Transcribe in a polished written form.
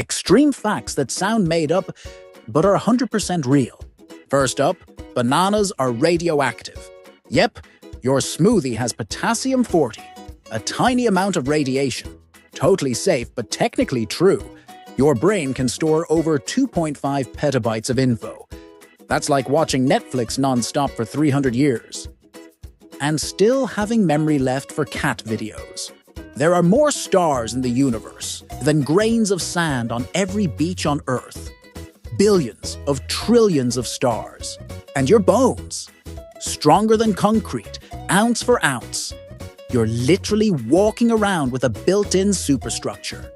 Extreme facts that sound made up, but are 100% real. First up, bananas are radioactive. Yep, your smoothie has potassium-40, a tiny amount of radiation. Totally safe, but technically true. Your brain can store over 2.5 petabytes of info. That's like watching Netflix non-stop for 300 years. And still having memory left for cat videos. There are more stars in the universe than grains of sand on every beach on Earth. Billions of trillions of stars. And your bones, stronger than concrete, ounce for ounce. You're literally walking around with a built-in superstructure.